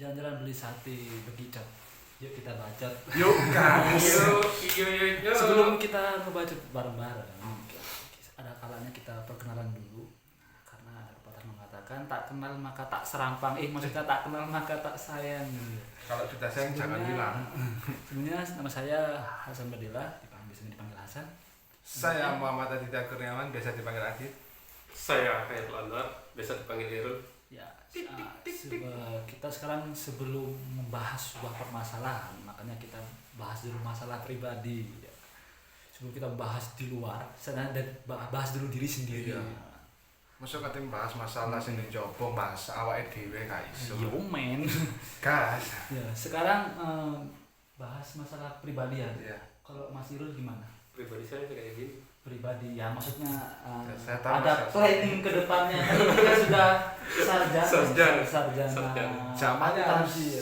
Jalan-jalan beli sate bekicot. Yuk kita bacot. Yuk guys. Yuk. Sebelum kita ngebacot bareng-bareng, ada kalanya kita perkenalan dulu. Karena ada pepatah mengatakan tak kenal maka tak serampang. Maksudnya tak kenal maka tak sayang. Kalau sudah sayang jangan bilang. Sebenarnya nama saya Hasan Badila, dipanggil Hasan. Saya Muhammad Aditya Kurniawan, biasa dipanggil Adit. Saya Khairul Anwar, biasa dipanggil Irul. Ya, kita sekarang sebelum membahas sebuah permasalahan, makanya kita bahas dulu masalah pribadi. Sebelum kita bahas di luar, dan bahas dulu diri sendiri. Iya. Masuk katanya bahas masalah sing dicoba bahas awake dhewe gak iso. Yo men. Gas. Ya, sekarang bahas masalah pribadi ya. Iya. Kalau Mas Irul gimana? Pribadi saya kayak gini. Pribadi ya, maksudnya saya tahu ada planning ke depannya. Kita sudah sarjana. Zamannya harus ya.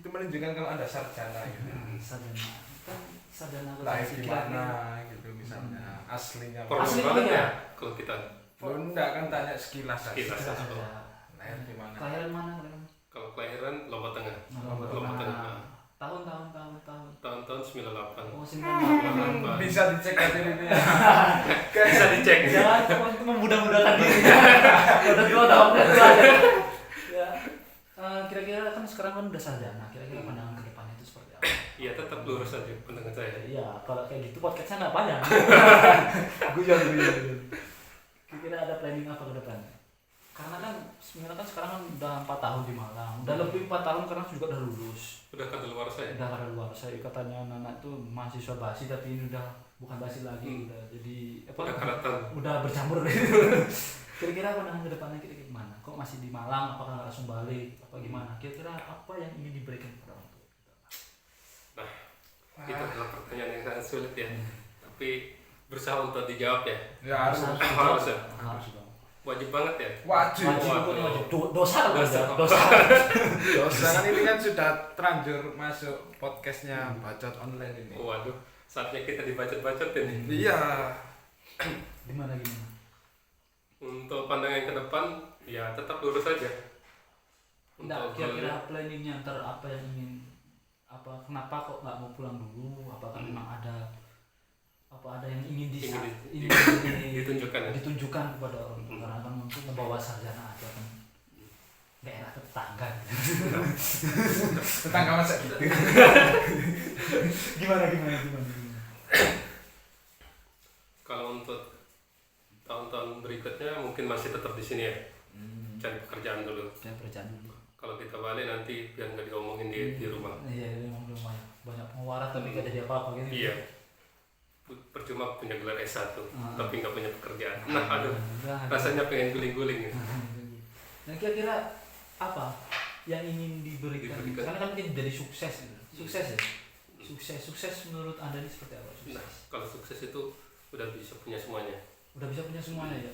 itu menunjukkan kalau Anda sarjana gitu. Sarjana. Kan sarjana Lahir di mana gitu misalnya. Aslinya. Formal Asli banget ya? ya kalau kita. Lo enggak kan tanya sekilas aja. Sekilas. Lahir di mana? Kelahiran mana? Kalau kelahiran Lombok Tengah. Lombok Lombok Tengah. Tengah. Tahun. Tahun 98. Oh, 98. Bisa dicek aja ini. Bisa dicek. Jangan memudah-mudahkan diri. Udah tua tahun tua aja. Ya. Kira-kira kan sekarang kan udah sarjana. Kira-kira pandangan ke depannya itu seperti apa? Iya, tetap lurus aja pandangan saya. Iya, kalau kayak gitu podcastnya nggak panjang. Guyon. Kira-kira ada planning apa ke depannya? Karena kan sebenarnya kan sekarang kan udah 4 tahun di Malang. Udah lebih 4 tahun karena juga udah lulus. Udah kadaluarsa ya? Udah kadaluarsa. Katanya anak itu mahasiswa basi tapi ini udah bukan basi lagi, udah jadi apa? Udah karatan. Udah bercampur gitu. Kira-kira pandangan ke depannya kita gimana? Kok masih di Malang? Apakah nggak langsung balik? Apa gimana? Kira-kira apa yang ingin diberikan kepada orang tua? Nah, itu adalah pertanyaan yang sangat sulit ya. Tapi berusaha untuk dijawab ya. Ya harus. Harus ya. Harus dong. Wajib banget ya. Wajib. Dosa. Dosa kan ini kan sudah terlanjur masuk podcastnya Bacot Online ini. Waduh, saatnya kita dibacot-bacot ini. Iya. Gimana? Untuk pandangan ke depan, ya tetap lurus saja. Enggak, kira-kira planningnya ntar apa yang ingin kenapa kok nggak mau pulang dulu? Apakah memang ada yang ingin ditunjukkan ya? ditunjukkan kepada orang tua? Karena kan untuk membawa sarjana aja kan nggak enak ke tetangga. Tetangga masa gitu. Gimana? Kalau untuk tahun-tahun berikutnya mungkin masih tetap di sini ya. Cari pekerjaan dulu. Kalau kita balik nanti biar nggak diomongin di rumah. Iya, memang banyak pengeluaran tapi nggak jadi apa-apa gitu. Iya. Percuma punya gelar S1 tapi nggak punya pekerjaan. Nah, aduh, rasanya pengen guling-guling ya. Nah, kira-kira apa yang ingin diberikan? Karena kan kita jadi sukses gitu. Sukses menurut Anda ini seperti apa? Sukses. Nah, kalau sukses itu udah bisa punya semuanya. Udah bisa punya semuanya ya?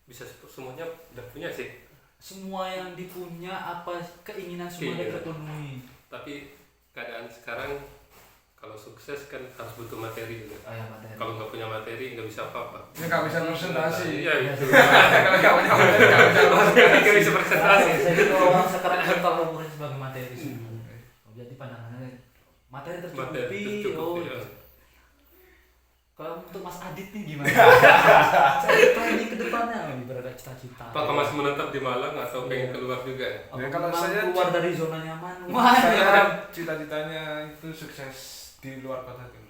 Bisa semuanya udah punya sih. Semua yang dipunya apa keinginan semua Iya. terpenuhi. Tapi keadaan sekarang kalau sukses kan harus butuh materi juga. Materi. Kalau nggak punya materi nggak bisa apa-apa. Ini nggak bisa presentasi. Iya itu. Kalau nggak punya materi Nggak bisa presentasi. Jadi kalau orang sekarang kan kalau umurnya sebagai materi semua. Jadi pandangannya materi tercukupi. Ya. Kalau untuk Mas Adit nih gimana? Saya planning ke depannya berada cita-cita. Apakah masih menetap di Malang atau pengen keluar juga? Ya, kalau saya keluar dari zona nyaman. Saya cita-citanya itu sukses di luar kota dulu.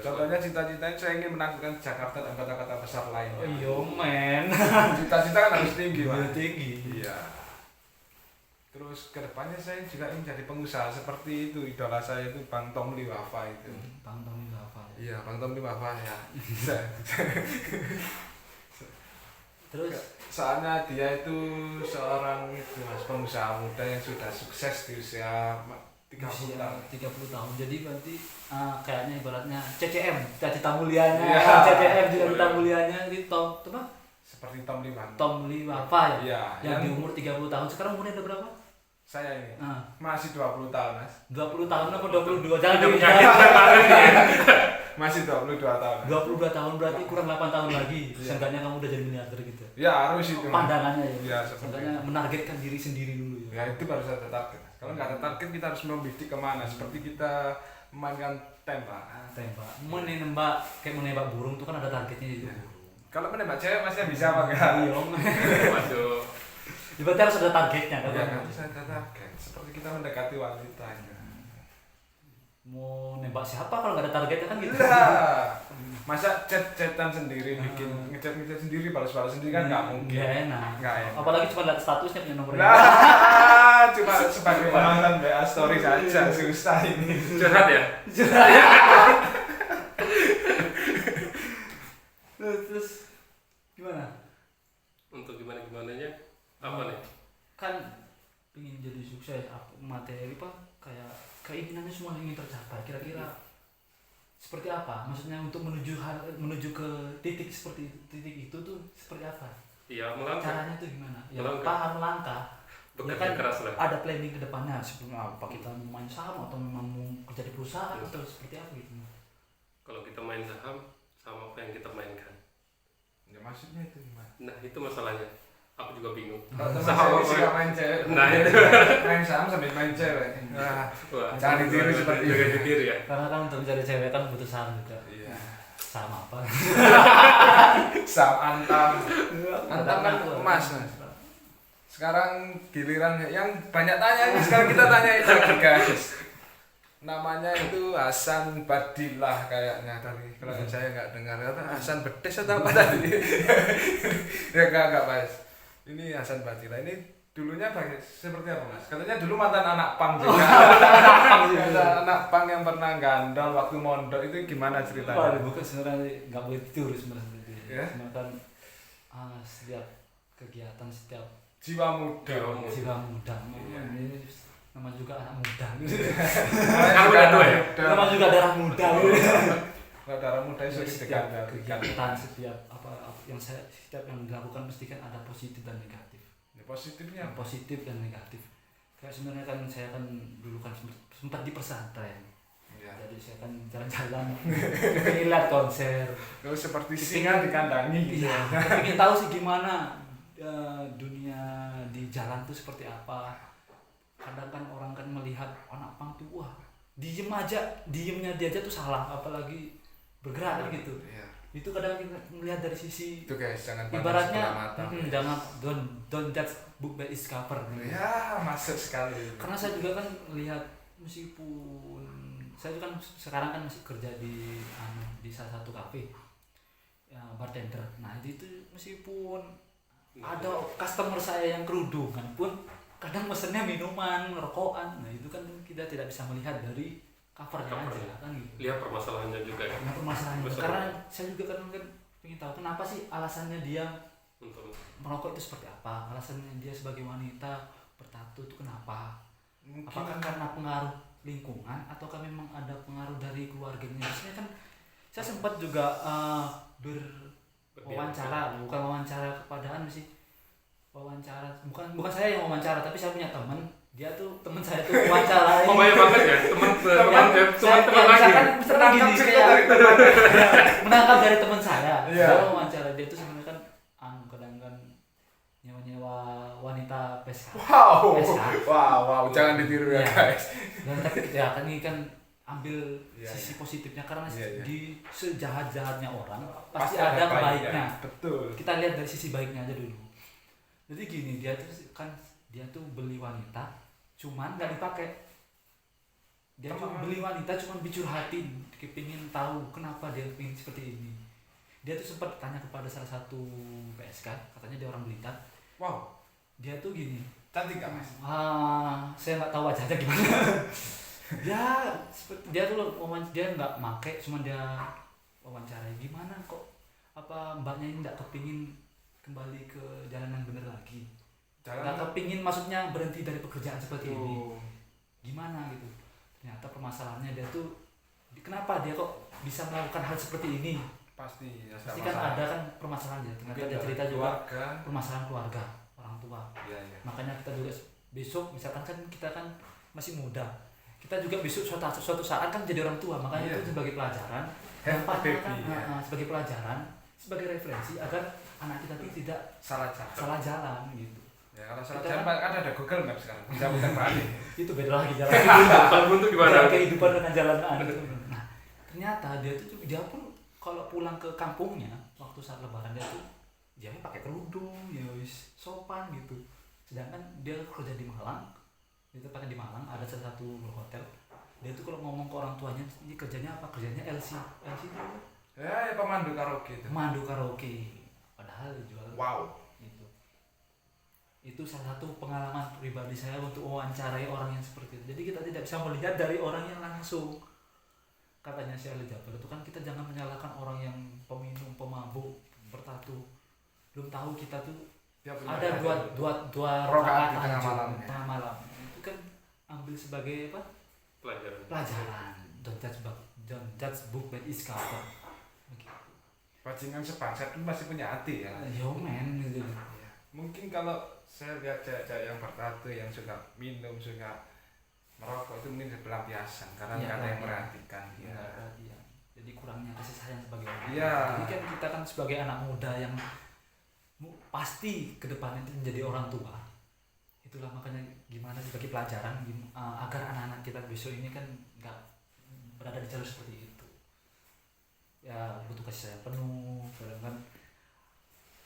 Contohnya cita-citanya saya ingin menaklukkan Jakarta dan kota-kota besar lainnya. Oh iya men. Cita-cita kan harus tinggi, Pak. Tinggi. Iya. Terus kedepannya saya juga ingin jadi pengusaha seperti itu. Idola saya itu Bang Tomli Wafa itu. Bang Tomli Wafa. Iya, Bang Tomli Wafa ya. Terus soalnya dia itu seorang pengusaha muda yang sudah sukses di usia 30 tahun. 30 tahun. Jadi berarti kayaknya ibaratnya CCM, cita-cita mulianya. Iya. CCM cita-cita mulianya itu Seperti Tomli Wafa. Tomli Wafa ya. Iya. Yang di umur 30 tahun. Sekarang umurnya udah berapa? Saya ini masih 20 tahun, Mas. 20 tahun apa 22? Jangan Udah dijawab. Masih 22 tahun. 22 tahun berarti kurang 8 tahun lagi. Seenggaknya kamu udah jadi miliarder gitu. Ya harus itu. Pandangannya ya. Ya, seperti Seenggaknya menargetkan diri sendiri dulu ya. Ya itu harus ada target. Kalau nggak ada target kita harus membidik kemana. Seperti kita memainkan tembak. Tembak. Menembak kayak menembak burung tuh kan ada targetnya itu. Ya. Kalau menembak cewek masih bisa apa enggak? Iya. Waduh. Berarti harus ada targetnya kan. Ya harus ada target. Seperti kita mendekati wanita. Mau nembak siapa kalau nggak ada targetnya kan gitu. Lah, masa chat-chatan sendiri, bikin ngechat sendiri, balas-balas sendiri kan nggak mungkin. Nggak enak. Nggak enak. Apalagi cuma lihat statusnya punya nomornya. Lah, cuma sebagai penonton WA story saja susah ini. Curhat ya? Terus gimana? Untuk gimana-gimananya apa nih? Kan ingin jadi sukses, materi apa kayak keinginannya semua ingin tercapai. Kira-kira seperti apa? Maksudnya untuk menuju ke titik seperti titik itu tuh seperti apa? Iya, melangkah. Caranya tuh gimana? Ya Melangkah. paham melangkah. Ya Bekerja kan keras lah. ada planning ke depannya sebelum apa kita mau main saham atau memang mau kerja di perusahaan atau seperti apa gitu. Kalau kita main saham sama apa yang kita mainkan. Ya maksudnya itu gimana? Nah, itu masalahnya. Aku juga bingung. Kalau teman Saham saya suka apa? main cewek. Nah, itu. Main saham sambil main cewek. Nah, Wah, jangan ditiru seperti jaga itu. diri ya. Karena kan untuk mencari cewek kan butuh saham juga. Iya. Saham apa? Saham Antam. Antam kan emas, Mas. Mas. Sekarang giliran yang banyak tanya ini, sekarang kita tanya itu lagi guys. Namanya itu Hasan Badilah kayaknya tadi. Kalau saya nggak dengar, kata Hasan Bedes atau apa tadi? Ya nggak Mas. Ini Hasan Badilah ini dulunya seperti apa Mas? Katanya dulu mantan anak pang juga. Ada anak pang yang pernah gandol waktu mondok, itu gimana ceritanya? Bukan sebenarnya nggak boleh tidur sebenarnya. Ya? Cuma kan setiap kegiatan setiap Jiwa muda. jiwa muda. Iya. Ini nama juga anak muda. Kamu udah tua ya? Nama juga darah muda. Kalau darah muda itu Setiap dekat. kegiatan setiap apa yang setiap yang dilakukan mesti kan ada positif dan negatif. Positifnya Yang positif dan negatif. Kayak sebenarnya kan saya kan dulu kan sempat di pesantren. ya. Jadi saya kan jalan-jalan, pengen lihat konser. Terus seperti singa dikandangi gitu. Iya, pengen tahu sih gimana dunia di jalan tuh seperti apa. Kadang kan orang kan melihat anak pang tuh wah diemnya dia aja tuh salah, apalagi bergerak gitu. Iya. Itu kadang kita melihat dari sisi Itu guys, jangan pandang ibaratnya sebelah mata. jangan don't judge book by its cover. Ya, masuk sekali. Karena saya juga kan lihat meskipun saya kan sekarang kan masih kerja di salah satu kafe ya, bartender. Nah itu meskipun ada customer saya yang kerudungan pun kadang mesennya minuman, rokokan. Nah itu kan kita tidak bisa melihat dari covernya aja kan gitu. Lihat permasalahannya juga ya. Nah permasalahannya Betul. karena saya juga kan ingin tahu kenapa sih alasannya dia Untuk merokok itu seperti apa, alasannya dia sebagai wanita bertato itu kenapa, Mungkin apakah karena pengaruh lingkungan ataukah memang ada pengaruh dari keluarganya. Biasanya kan saya sempat juga wawancara, bukan wawancara kepadaan sih, wawancara bukan saya yang wawancara tapi saya punya teman, dia tuh teman saya tuh wawancara. oh banyak banget ya teman lagi. Misalkan gini kayak menangkap dari teman saya. Iya. Dia wawancara dia tuh sebenarnya kan kadang kan nyewa wanita PSK. Wow, jangan ditiru ya Iya. guys. Dan tapi ya kan ini kan ambil Iya, sisi iya. positifnya karena Iya, iya. di sejahat-jahatnya orang pasti ada baiknya. Betul. Kita lihat dari sisi baiknya aja dulu. Jadi gini, dia tuh beli wanita cuman nggak dipakai. Dia tuh beli wanita cuman dicurhatin, kepingin tahu kenapa dia pingin seperti ini. Dia tuh sempat tanya kepada salah satu PSK, katanya dia orang Blitar. Wow, Dia tuh gini, cantik gak Mas? saya nggak tahu wajahnya gimana. dia tuh dia nggak make, cuma dia wawancara gimana kok apa mbaknya ini nggak kepingin kembali ke jalan yang benar lagi, nggak kepingin maksudnya berhenti dari pekerjaan seperti ini, gimana gitu. Ternyata permasalahannya dia tuh kenapa dia kok bisa melakukan hal seperti ini. Pasti kan ada kan permasalahannya. Ternyata dia cerita juga permasalahan keluarga, orang tua. Iya. Makanya kita juga besok misalkan kan kita kan masih muda, kita juga besok suatu saat kan jadi orang tua, makanya itu sebagai pelajaran, Have a baby, sebagai pelajaran, sebagai referensi agar anak kita itu tidak salah jalan gitu. Ya kalau salah jalan kan ada Google Maps sekarang, bisa putar balik. Itu beda lagi jalan. Kalau buntu gimana? Kehidupan dengan jalan. Nah, ternyata dia pun kalau pulang ke kampungnya waktu saat lebaran dia pakai kerudung, ya wis sopan gitu. Sedangkan dia kerja di Malang, dia tempatnya di Malang, ada salah satu hotel. Dia tuh kalau ngomong ke orang tuanya, ini kerjanya apa? Kerjanya LC itu apa? Ya pemandu karaoke itu. Pemandu karaoke. Padahal jual. Wow. Itu salah satu pengalaman pribadi saya untuk mewawancarai orang yang seperti itu. Jadi kita tidak bisa melihat dari orang yang langsung. Katanya si Ali Jaber itu kan kita jangan menyalahkan orang yang peminum, pemabuk, bertatu. Belum tahu kita tuh ada dua rakaat di tengah malam. Itu kan ambil sebagai apa? Pelajaran. Don't judge book by its cover. Bajingan sebangsa itu masih punya hati ya. Yo man gitu. Ya. Mungkin kalau saya lihat cewek yang bertato yang suka minum, suka merokok itu mungkin pelampiasan karena nggak ada yang merhatikan. Ya. Jadi kurangnya kasih sayang sebagai orang. Iya. Jadi kan kita kan sebagai anak muda yang pasti kedepannya itu menjadi orang tua. Itulah makanya gimana sebagai pelajaran agar anak-anak kita besok ini kan nggak berada di jalur seperti itu. Ya butuh kasih sayang penuh, kan.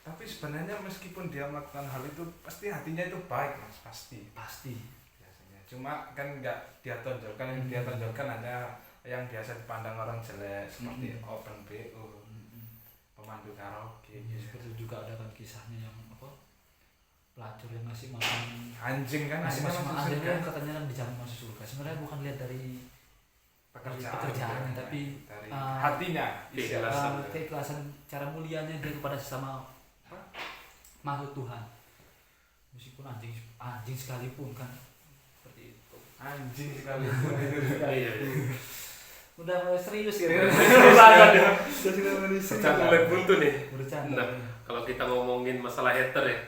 Tapi sebenarnya meskipun dia melakukan hal itu pasti hatinya itu baik mas, pasti biasanya. Cuma kan nggak dia tonjolkan, yang dia tonjolkan hanya yang biasa dipandang orang jelek seperti open BO, pemandu karaoke. Seperti itu juga ada kan kisahnya yang apa? Pelacur yang ngasih makan anjing kan, ngasih makan kan katanya kan dijamin masuk surga. Sebenarnya bukan lihat dari pekerjaannya tapi dari hatinya, keikhlasan cara mulianya dia kepada sesama makhluk Tuhan, meskipun anjing sekalipun kan seperti itu. Anjing sekalipun itu. Udah serius ya. Bercanda mulai buntu nih. Bercanda. Nah, kalau kita ngomongin masalah hater ya,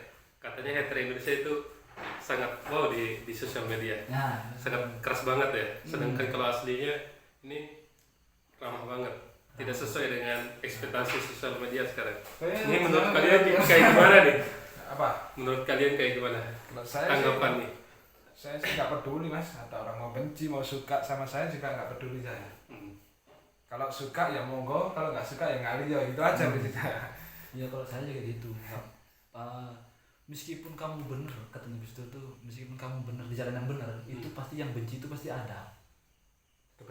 katanya hater Indonesia itu sangat wow di sosial media. Nah, sangat keras banget ya. Sedangkan kalau aslinya ini ramah banget. Tidak sesuai dengan ekspektasi sosial media sekarang. Ini menurut kalian kayak gimana nih? Apa? Menurut kalian kayak gimana? Tanggapan nih? Saya sih nggak peduli mas, atau orang mau benci mau suka sama saya juga nggak peduli saya. Kalau suka ya monggo, kalau nggak suka ya ngali ya gitu aja gitu. Ya kalau saya juga gitu. Meskipun kamu benar katanya Gus Dur tuh, meskipun kamu benar di jalan yang benar, itu pasti yang benci itu pasti ada.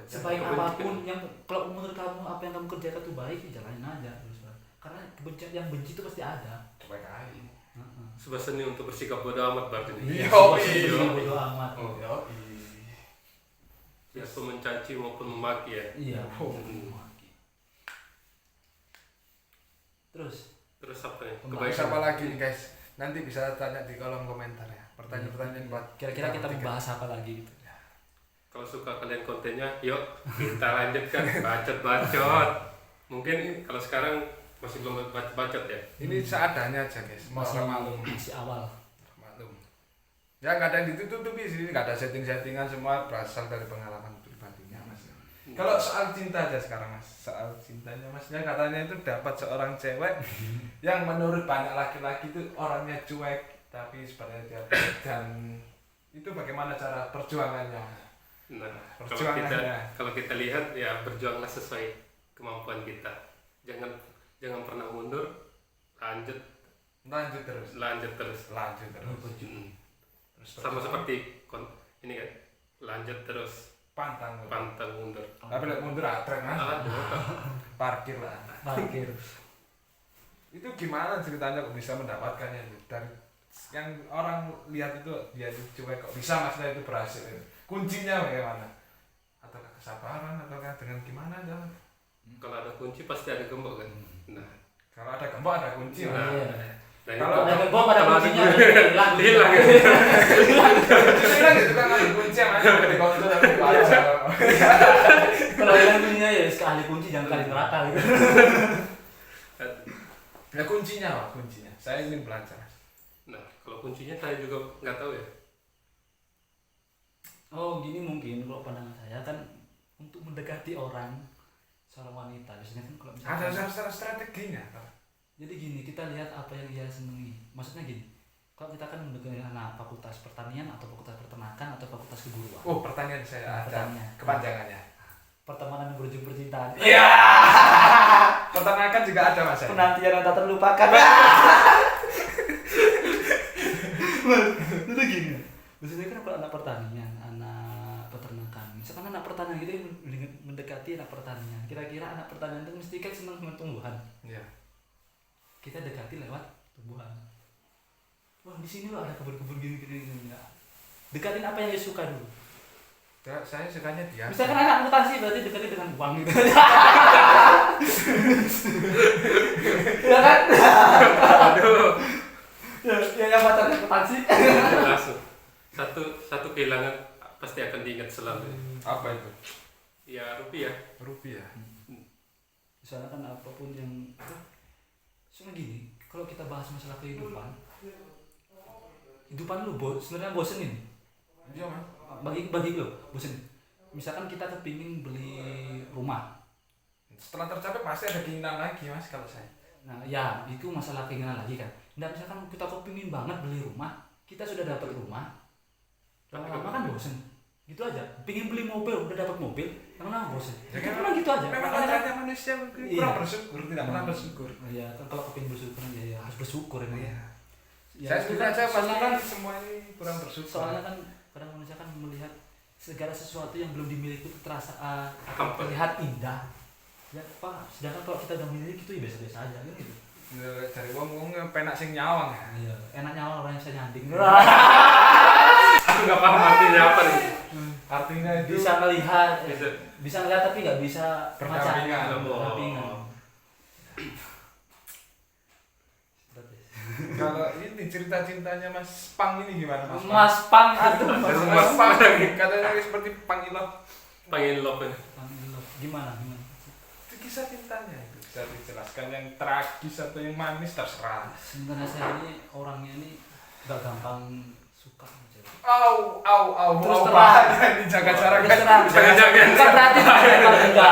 Sebaik apapun yang kalau menurut kamu apa yang kamu kerjakan itu baik, jalanin aja terus. Karena kebencian yang benci itu pasti ada. Baik aja. Sebuah seni untuk bersikap bodoh amat berarti nih. Bodoh amat. Ya, mencaci maupun memaki ya. Iya. Memaki. Terus apa nih? Kebaikan apa lagi nih guys? Nanti bisa tanya di kolom komentar ya. Pertanyaan-pertanyaan buat kira-kira kita membahas apa lagi gitu. Kalau suka kalian kontennya, yuk kita lanjutkan bacot-bacot. Mungkin kalau sekarang masih belum bacot ya. Ini seadanya aja guys. Masih awal. Maklum. Ya nggak ada yang ditutupi sih, nggak ada setting-settingan, semua berasal dari pengalaman pribadinya mas. Kalau soal cinta aja sekarang mas, soal cintanya masnya katanya itu dapat seorang cewek yang menurut banyak laki-laki itu orangnya cuek, tapi sebenarnya dia baik. Dan itu bagaimana cara perjuangannya? Nah, kalau kita lihat ya berjuanglah sesuai kemampuan kita. Jangan pernah mundur, lanjut terus. Sama seperti ini kan, lanjut terus. Pantang mundur. Tapi lihat mundur atret mas. Parkir lah. Itu gimana ceritanya kok bisa mendapatkannya itu? Dari yang orang lihat itu dia itu cuek kok bisa masnya itu berhasil itu. Kuncinya bagaimana? Ataukah kesabaran ataukah dengan gimana jalan? Kalau ada kunci pasti ada gembok kan. Nah, kalau ada gembok ada kunci. Kalau ada gembok ada kuncinya hilang. Hilang gitu kan ada kunci yang ada di kontur tapi kalau hilang kuncinya ya sekali kunci jangan kali neraka gitu. Ya kuncinya apa kuncinya? Saya ingin belajar. Nah, kalau kuncinya saya juga nggak tahu ya. Oh gini mungkin kalau pandangan saya kan untuk mendekati orang seorang wanita biasanya kan kalau misalnya Ada strateginya. jadi gini kita lihat apa yang dia senangi maksudnya gini kalau kita kan mendekati anak fakultas pertanian atau fakultas peternakan atau fakultas keguruan Oh, pertanyaan saya ada Pertanyaan. kepanjangannya. pertemanan yang berujung percintaan Iya. Peternakan juga ada Mas. penantian yang tak terlupakan itu gini maksudnya kan kalau anak pertanian anak peternakan misalkan anak pertanian gitu yang mendekati anak pertanian kira-kira anak pertanian itu mesti kan senang dengan tumbuhan Iya. kita dekati lewat tumbuhan wah di sini loh ada kebun-kebun gini ya. Dekatin apa yang dia suka dulu Saya sukanya dia. misalkan anak mutasi berarti dekati dengan uang gitu ya kan Aduh, ya yang pacarnya mutasi langsung satu kehilangan pasti akan diingat selalu. Apa itu? Ya rupiah. Rupiah. misalnya kan apapun yang soalnya gini kalau kita bahas masalah kehidupan lu sebenarnya bosenin Iya Mas. bagi lo bosen misalkan kita kepingin beli rumah Setelah tercapai pasti ada keinginan lagi Mas kalau saya. nah ya itu masalah keinginan lagi kan nah misalkan kita kepingin banget beli rumah kita sudah dapat rumah lama-lama kan bosen gitu aja pingin beli mobil udah dapat mobil lama-lama bosen Ya, kan memang gitu aja Memang makanya kodratnya manusia kurang Iya. bersyukur, tidak pernah bersyukur. ya kan kalau kepingin bersyukur ya harus bersyukur emang Iya. ya, Saya itu setuju kan aja soalnya kan pasti semua ini kurang bersyukur. soalnya kan kadang manusia kan melihat segala sesuatu yang belum dimiliki itu terasa Hampa. terlihat indah ya pak sedangkan kalau kita udah memiliki itu ya biasa-biasa aja kan gitu Dari wong penak sing nyawang ya. iya enaknya orang yang bisa nyanding Aku nggak paham artinya apa nih. Artinya itu bisa melihat Bisa. ngelihat tapi nggak bisa Berdampingan. berdampingan. kalau ini cerita cintanya Mas Pang ini gimana Mas? Mas Pang itu Mas Pang katanya seperti Pang Ilok. Pengen love ya. gimana Itu kisah cintanya itu bisa dijelaskan yang tragis atau yang manis terserah. sebenarnya saya ini orangnya ini nggak gampang suka aja. Au Terus au, terang. bahaya ini jaga jarak Terus terang. Jangan. Bukan berarti enggak.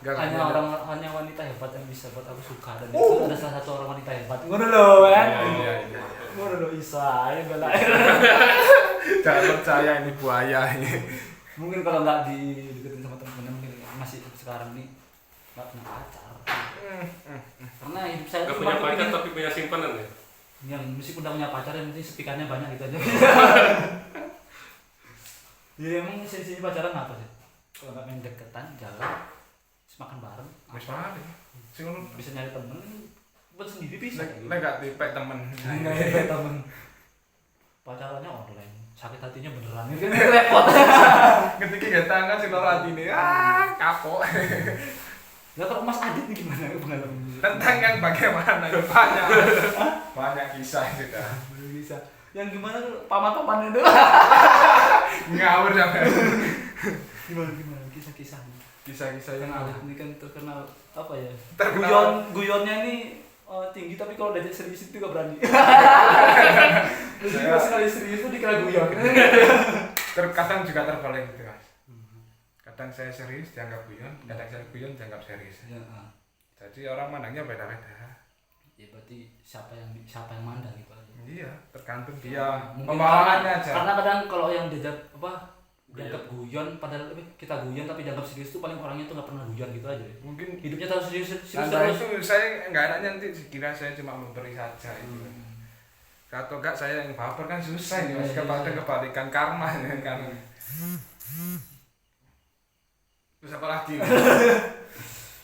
Enggak, hanya enggak. hanya wanita hebat yang bisa buat aku suka dan itu ada salah satu orang wanita hebat ngono lho kan Iya. ngono lho Isa ya bela Jangan percaya ini buaya ini. mungkin kalau nggak dideketin sama temen-temen mungkin masih sekarang nih nggak punya pacar karena hidup saya Gak tuh punya cuma pacar kepingin- tapi punya simpanan ya. yang meskipun udah punya pacar yang penting sepikannya banyak gitu aja ya emang sih pacaran apa sih kalau nggak main deketan jalan terus makan bareng Wis mari. Sing ngono bisa nyari temen buat sendiri bisa lek gak dipek temen. nggak ada temen pacarannya online sakit hatinya beneran itu kan repot Ketika gak tangan sing ora atine kapok. ya kalau Mas Adit nih gimana pengalaman Tentang yang bagaimana itu banyak kisah juga. bisa yang gimana tuh paman-paman itu Ngawur sampe. gimana kisah-kisahnya Kisah-kisah yang yang Adit ini kan terkenal apa ya Terkenal. guyonnya ini tinggi tapi kalau udah serius itu gak berani terus Saya- juga sekali serius itu dikira guyon terkadang juga terbalik gitu Mas. Kadang saya serius dianggap guyon, kadang saya guyon dianggap serius. ya, Jadi orang mandangnya beda-beda. ya berarti siapa yang mandang gitu aja Iya, tergantung dia Mungkin pembawaannya aja. karena kadang kalau yang dianggap dianggap guyon padahal kita guyon tapi dianggap serius itu paling orangnya tuh nggak pernah guyon gitu aja Mungkin hidupnya terus serius Anda terus itu saya nggak enaknya nanti kira saya cuma memberi saja itu. Atau enggak saya yang baper kan susah ini Mas, Iya, iya. kebalikan karma ya kan. Terus apa lagi?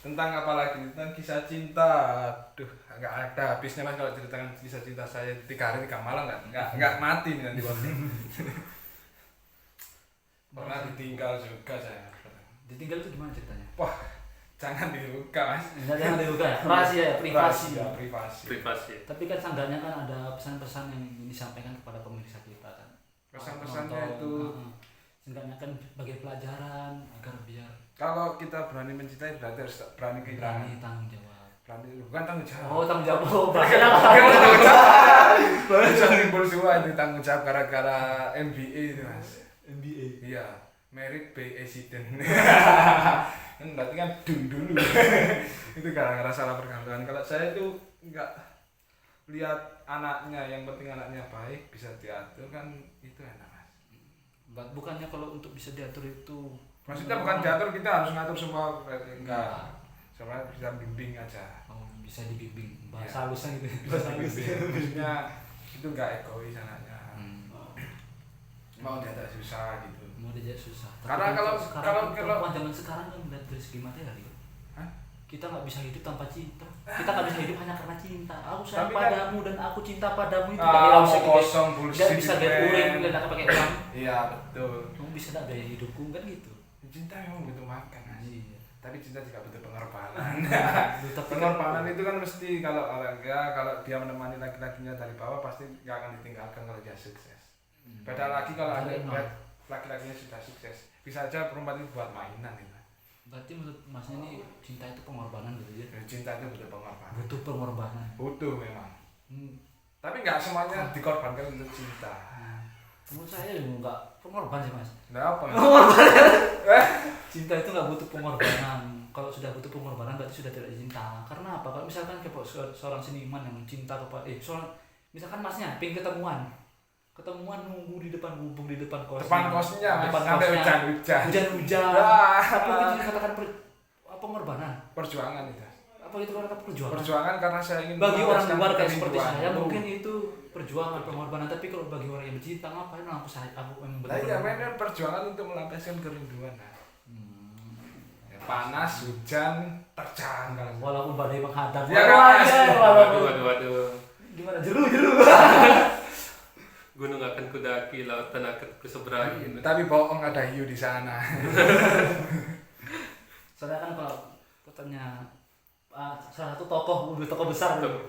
Tentang apa lagi? Tentang kisah cinta. Aduh, nggak ada habisnya Mas kalau ceritakan kisah cinta saya 3 hari 3 malam nggak mati nih nanti waktu. Pernah ditinggal juga saya. ditinggal itu gimana ceritanya Jangan dibuka Mas. jangan dibuka ya rahasia ya privasi Ya, privasi. Privasi. tapi kan seenggaknya kan ada pesan-pesan yang disampaikan kepada pemirsa kita kan Pesan-pesannya itu seenggaknya kan sebagai pelajaran agar biar kalau kita berani mencintai berarti harus berani kehilangan. berani tanggung jawab Berani bukan tanggung jawab. oh tanggung jawab oh bahaya Bukan tanggung jawab. Bukan tanggung Ngumpul semua itu tanggung jawab gara-gara MBA itu mas. MBA. Iya, merit by accident. Kan berarti kan dulu. Itu gara-gara salah perkantoran. Kalau saya itu enggak lihat anaknya, yang penting anaknya baik, bisa diatur kan itu enak mas. Bukannya kalau untuk bisa diatur itu Maksudnya bukan diatur, kita harus ngatur semua, enggak. Cuma bisa bimbing aja. Oh, bisa dibimbing Ya. bahasa halusnya gitu. Bisa dibimbing. Maksudnya itu enggak egois anaknya. Mau diajak susah gitu. Mau diajak susah. Karena kalau perempuan zaman sekarang kan melihat dari segi materi. Hah? Kita nggak bisa hidup tanpa cinta. Kita nggak bisa hidup hanya karena cinta. Aku sayang Tapi kan- padamu dan aku cinta padamu itu Ah, bisa mau kosong bullshit nggak bisa itu, get men. uring dan pakai uang. Iya betul. Kamu bisa nggak gaya hidupku kan gitu. Cinta memang butuh makan mas. Iya. Tapi cinta juga butuh pengorbanan. Tapi Pengorbanan itu kan mesti kalau dia menemani laki-lakinya dari bawah pasti nggak akan ditinggalkan kalau dia sukses. Beda lagi kalau ada laki-lakinya sudah sukses, bisa aja perempuan itu buat mainan itu. Berarti menurut masnya ini cinta itu pengorbanan gitu ya? Cinta itu butuh pengorbanan. Butuh pengorbanan. Butuh memang. Hmm. Tapi nggak semuanya dikorbankan untuk cinta. Menurut saya enggak pengorbanan sih mas. Nah apa? Cinta itu nggak butuh pengorbanan. Kalau sudah butuh pengorbanan berarti sudah tidak cinta. Karena apa? Kalau misalkan kayak seorang seniman yang cinta kepada misalkan masnya pengen ketemuan nunggu di depan gubuk di depan kosnya. Depan kosnya, depan sampai kosnya. hujan-hujan. Apa itu dikatakan pengorbanan? Perjuangan itu. Apa itu kata perjuangan? Perjuangan karena saya ingin Bagi orang memuaskan luar kayak seperti kerinduan. saya mungkin itu perjuangan pengorbanan, tapi kalau bagi orang yang bercinta ngapain aku memang Nah, iya, memang perjuangan untuk melampiaskan kerinduan. Nah. Ya, panas, hujan, terjang kalau walaupun badai menghadap. Ya kan? Waduh. Gimana jeru. Gunung akan kudaki, lautan akan kuseberangi. tapi bohong ada hiu di sana. Soalnya kan kalau katanya salah satu tokoh besar Betul.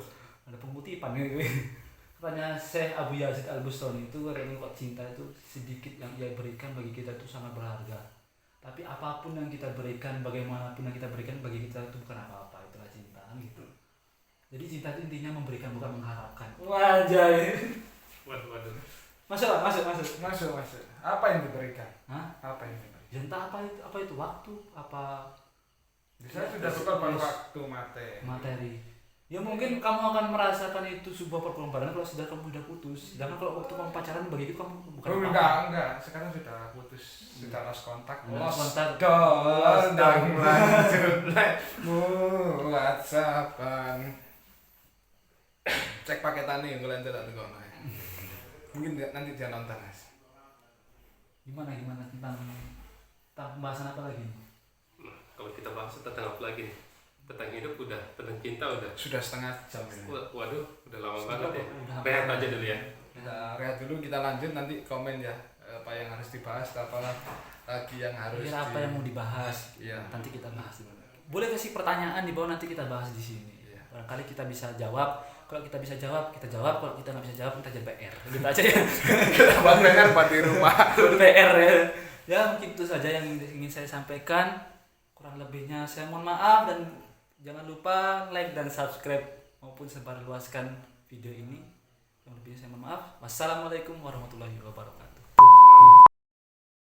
ada pengutipan gitu. Katanya Syekh Abu Yazid Al-Bustami itu katanya kok cinta itu sedikit yang ia berikan bagi kita itu sangat berharga. Tapi apapun yang kita berikan, bagaimanapun yang kita berikan bagi kita itu bukan apa-apa, itulah cinta gitu. Jadi cinta itu intinya memberikan bukan mengharapkan. Wajah. Waduh. Masuk. Masuk. Apa yang diberikan? Hah? Apa yang diberikan? Cinta apa itu waktu apa Saya sudah berkorban waktu materi. Ya mungkin kamu akan merasakan itu sebuah pengorbanan kalau sudah kamu sudah putus. Sedangkan kalau waktu kamu pacaran bagi itu kamu bukan enggak. Sekarang sudah putus, sudah lost kontak. Kontak. Lanjut WhatsAppan. Cek paketannya yang kalian tidak tahu. Mungkin nanti dia nonton mas. Gimana tentang pembahasan apa lagi? Nah, kalau kita bahas tentang apa lagi nih? Tentang hidup udah, tentang cinta udah. Sudah setengah jam ya. Waduh, udah lama banget ya. Udah Rehat lama. aja dulu ya. Kita rehat dulu, kita lanjut nanti komen ya apa yang harus dibahas, apa lagi yang harus Kira apa yang mau dibahas? Iya. Nanti kita bahas. Boleh kasih pertanyaan di bawah, nanti kita bahas di sini. Iya. Barangkali kita bisa jawab. Kalau kita bisa jawab, kita jawab. Kalau kita nggak bisa jawab, kita jadi PR. Gitu aja ya. Kita buat di rumah. PR ya. Ya mungkin itu saja yang ingin saya sampaikan. Kurang lebihnya saya mohon maaf, dan jangan lupa like dan subscribe maupun sebarluaskan video ini. Yang lebihnya saya mohon maaf. Wassalamualaikum warahmatullahi wabarakatuh.